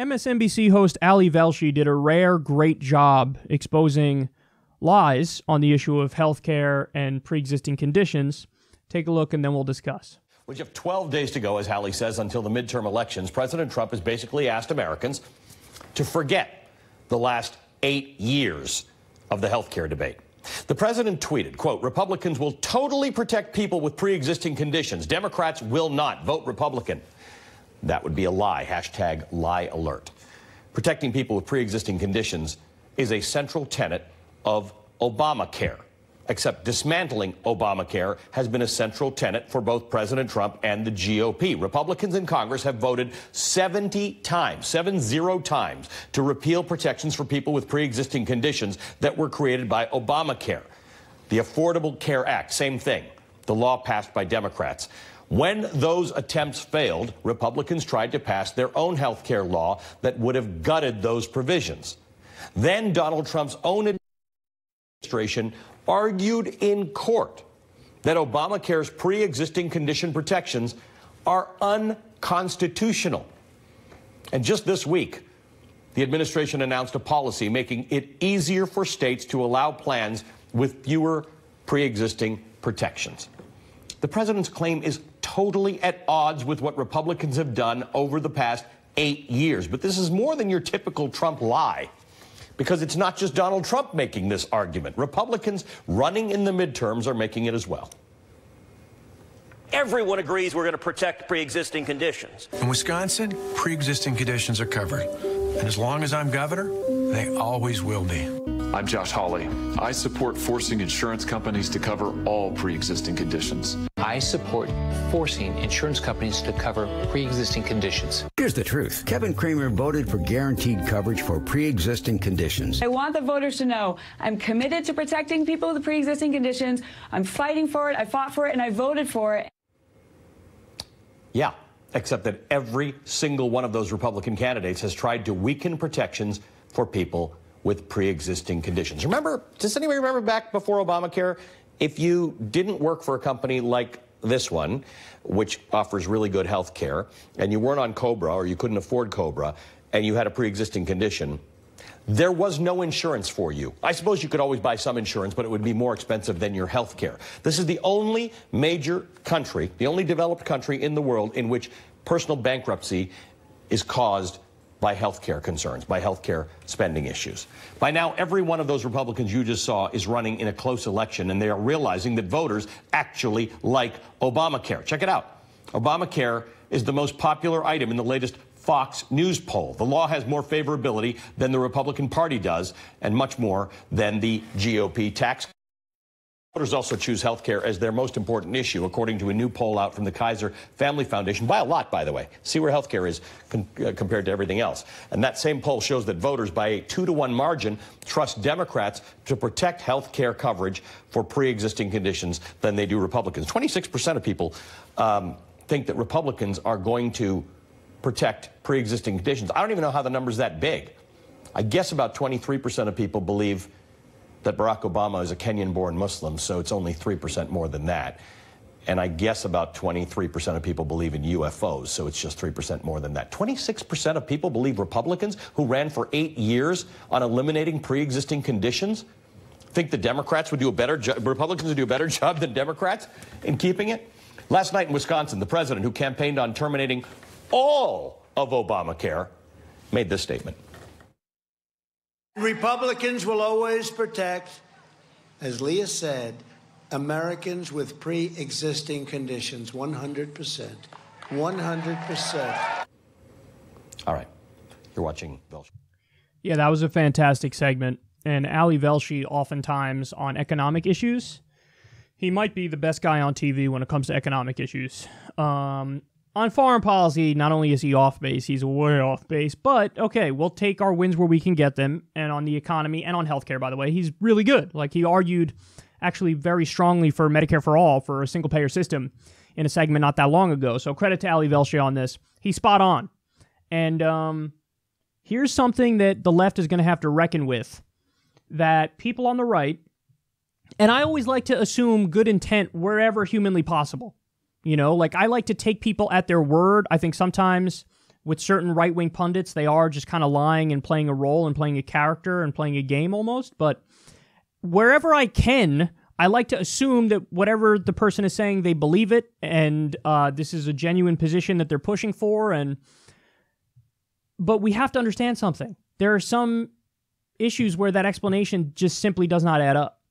MSNBC host Ali Velshi did a rare, great job exposing lies on the issue of healthcare and pre-existing conditions. Take a look and then we'll discuss. We have 12 days to go, as Hallie says, until the midterm elections. President Trump has basically asked Americans to forget the last 8 years of the healthcare debate. The president tweeted, quote, Republicans will totally protect people with pre-existing conditions. Democrats will not. Vote Republican. That would be a lie. Hashtag lie alert. Protecting people with pre-existing conditions is a central tenet of Obamacare. Except dismantling Obamacare has been a central tenet for both President Trump and the GOP. Republicans in Congress have voted 70 times, 70 times, to repeal protections for people with pre-existing conditions that were created by Obamacare. The Affordable Care Act, same thing. The law passed by Democrats. When those attempts failed, Republicans tried to pass their own health care law that would have gutted those provisions. Then Donald Trump's own administration argued in court that Obamacare's pre-existing condition protections are unconstitutional. And just this week, the administration announced a policy making it easier for states to allow plans with fewer pre-existing protections. The president's claim is totally at odds with what Republicans have done over the past 8 years. But this is more than your typical Trump lie, because it's not just Donald Trump making this argument. Republicans running in the midterms are making it as well. Everyone agrees we're going to protect pre-existing conditions. In Wisconsin, pre-existing conditions are covered. And as long as I'm governor, they always will be. I'm Josh Hawley. I support forcing insurance companies to cover all pre-existing conditions. I support forcing insurance companies to cover pre-existing conditions. Here's the truth. Kevin Cramer voted for guaranteed coverage for pre-existing conditions. I want the voters to know I'm committed to protecting people with pre-existing conditions. I'm fighting for it. I fought for it, and I voted for it. Yeah, except that every single one of those Republican candidates has tried to weaken protections for people with pre-existing conditions. Remember, does anybody remember back before Obamacare, if you didn't work for a company like this one, which offers really good health care, and you weren't on COBRA or you couldn't afford COBRA, and you had a pre-existing condition, there was no insurance for you. I suppose you could always buy some insurance, but it would be more expensive than your health care. This is the only major country, the only developed country in the world in which personal bankruptcy is caused by health care concerns, by health care spending issues. By now, every one of those Republicans you just saw is running in a close election, and they are realizing that voters actually like Obamacare. Check it out. Obamacare is the most popular item in the latest Fox News poll. The law has more favorability than the Republican Party does, and much more than the GOP tax. Voters also choose health care as their most important issue, according to a new poll out from the Kaiser Family Foundation, by a lot, by the way. See where health care is compared to everything else. And that same poll shows that voters, by a 2-to-1 margin, trust Democrats to protect health care coverage for pre-existing conditions than they do Republicans. 26% of people think that Republicans are going to protect pre-existing conditions. I don't even know how the number's that big. I guess about 23% of people believe that Barack Obama is a Kenyan-born Muslim, so it's only 3% more than that. And I guess about 23% of people believe in UFOs, so it's just 3% more than that. 26% of people believe Republicans who ran for 8 years on eliminating pre-existing conditions think the Democrats would do a better job, Republicans would do a better job than Democrats in keeping it. Last night in Wisconsin, the president, who campaigned on terminating all of Obamacare, made this statement. Republicans will always protect, as Leah said, Americans with pre-existing conditions, 100%. 100%. All right. You're watching Velshi. Yeah, that was a fantastic segment. And Ali Velshi, oftentimes on economic issues, he might be the best guy on TV when it comes to economic issues. On foreign policy, not only is he off base, he's way off base, but okay, we'll take our wins where we can get them. And on the economy and on healthcare, by the way, he's really good. Like, he argued actually very strongly for Medicare for all, for a single-payer system in a segment not that long ago. So credit to Ali Velshi on this. He's spot on. And here's something that the left is going to have to reckon with, that people on the right, and I always like to assume good intent wherever humanly possible. You know, like, I like to take people at their word. I think sometimes with certain right-wing pundits, they are just kind of lying and playing a role and playing a character and playing a game almost. But wherever I can, I like to assume that whatever the person is saying, they believe it, and this is a genuine position that they're pushing for. But we have to understand something. There are some issues where that explanation just simply does not add up.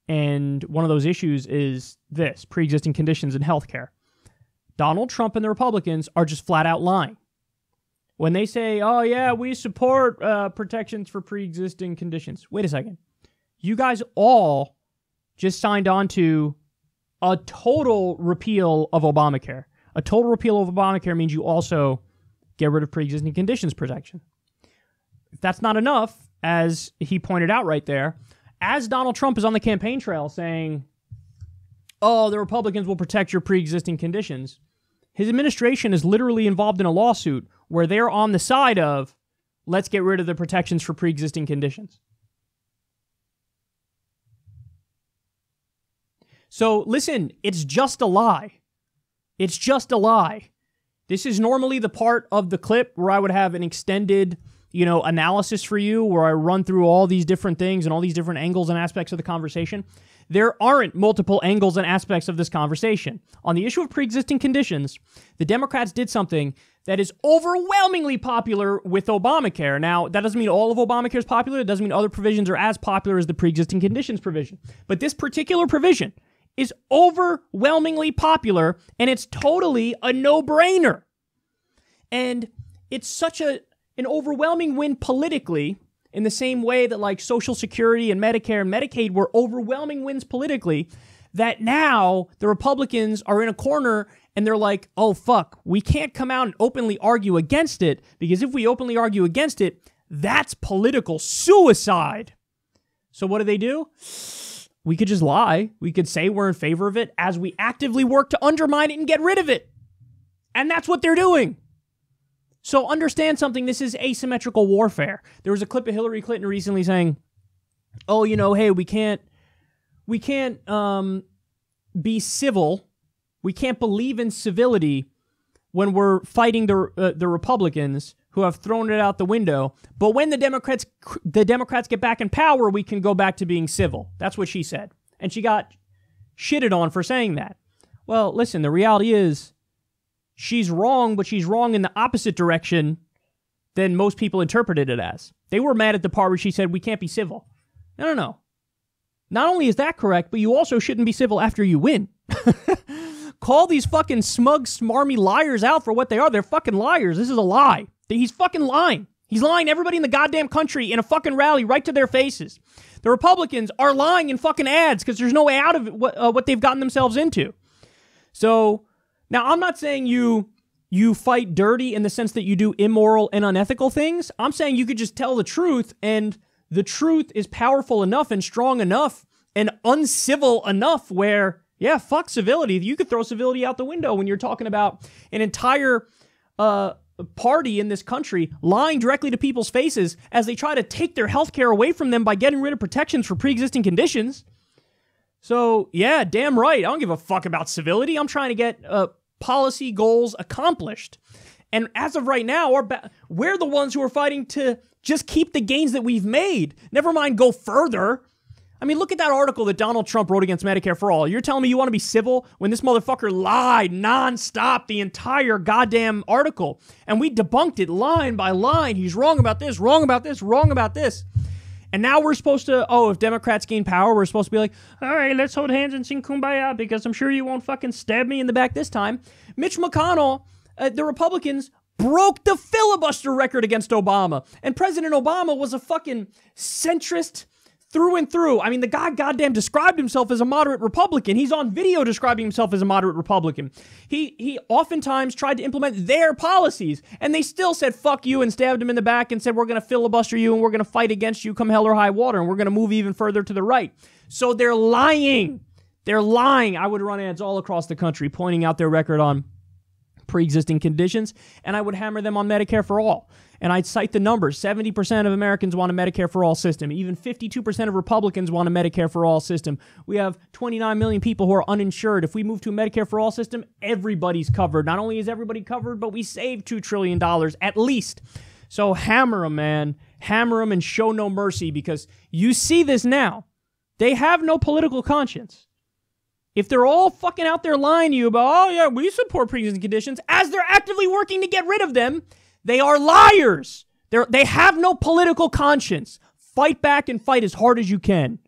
And one of those issues is this: pre-existing conditions in healthcare. Donald Trump and the Republicans are just flat out lying. When they say, oh yeah, we support protections for pre-existing conditions. Wait a second. You guys all just signed on to a total repeal of Obamacare. A total repeal of Obamacare means you also get rid of pre-existing conditions protection. If that's not enough, as he pointed out right there, as Donald Trump is on the campaign trail saying, oh, the Republicans will protect your pre-existing conditions, his administration is literally involved in a lawsuit where they're on the side of, let's get rid of the protections for pre-existing conditions. So listen, it's just a lie. It's just a lie. This is normally the part of the clip where I would have an extended, analysis for you, where I run through all these different things and all these different angles and aspects of the conversation. There aren't multiple angles and aspects of this conversation. On the issue of pre-existing conditions, the Democrats did something that is overwhelmingly popular with Obamacare. Now, that doesn't mean all of Obamacare is popular. It doesn't mean other provisions are as popular as the pre-existing conditions provision. But this particular provision is overwhelmingly popular, and it's totally a no-brainer. And it's such an overwhelming win politically, in the same way that like Social Security and Medicare and Medicaid were overwhelming wins politically, that now the Republicans are in a corner and they're like, oh fuck, we can't come out and openly argue against it, because if we openly argue against it, that's political suicide. So what do? We could just lie. We could say we're in favor of it as we actively work to undermine it and get rid of it. And that's what they're doing. So understand something. This is asymmetrical warfare. There was a clip of Hillary Clinton recently saying, oh, hey, we can't be civil. We can't believe in civility when we're fighting the Republicans who have thrown it out the window. But when the Democrats get back in power, we can go back to being civil. That's what she said. And she got shitted on for saying that. Well, listen, the reality is she's wrong, but she's wrong in the opposite direction than most people interpreted it as. They were mad at the part where she said we can't be civil. No. Not only is that correct, but you also shouldn't be civil after you win. Call these fucking smug, smarmy liars out for what they are. They're fucking liars. This is a lie. He's fucking lying. He's lying to everybody in the goddamn country in a fucking rally right to their faces. The Republicans are lying in fucking ads because there's no way out of it, what they've gotten themselves into. So, now I'm not saying you fight dirty in the sense that you do immoral and unethical things. I'm saying you could just tell the truth, and the truth is powerful enough and strong enough and uncivil enough where, yeah, fuck civility. You could throw civility out the window when you're talking about an entire party in this country lying directly to people's faces as they try to take their health care away from them by getting rid of protections for pre-existing conditions. So, yeah, damn right. I don't give a fuck about civility. I'm trying to get policy goals accomplished. And as of right now, we're the ones who are fighting to just keep the gains that we've made. Never mind go further. I mean, look at that article that Donald Trump wrote against Medicare for All. You're telling me you want to be civil when this motherfucker lied nonstop the entire goddamn article. And we debunked it line by line. He's wrong about this, wrong about this, wrong about this. And now we're supposed to, if Democrats gain power, we're supposed to be like, all right, let's hold hands and sing Kumbaya because I'm sure you won't fucking stab me in the back this time. Mitch McConnell, the Republicans, broke the filibuster record against Obama. And President Obama was a fucking centrist through and through. I mean, the guy goddamn described himself as a moderate Republican. He's on video describing himself as a moderate Republican. He oftentimes tried to implement their policies, and they still said fuck you and stabbed him in the back and said we're going to filibuster you and we're going to fight against you come hell or high water and we're going to move even further to the right. So they're lying. They're lying. I would run ads all across the country pointing out their record on pre-existing conditions, and I would hammer them on Medicare for all. And I'd cite the numbers. 70% of Americans want a Medicare for all system. Even 52% of Republicans want a Medicare for all system. We have 29 million people who are uninsured. If we move to a Medicare for all system, everybody's covered. Not only is everybody covered, but we save $2 trillion at least. So hammer them, man. Hammer them and show no mercy, because you see this now. They have no political conscience. If they're all fucking out there lying to you about, oh yeah, we support pre-existing conditions, as they're actively working to get rid of them, they are liars. They have no political conscience. Fight back and fight as hard as you can.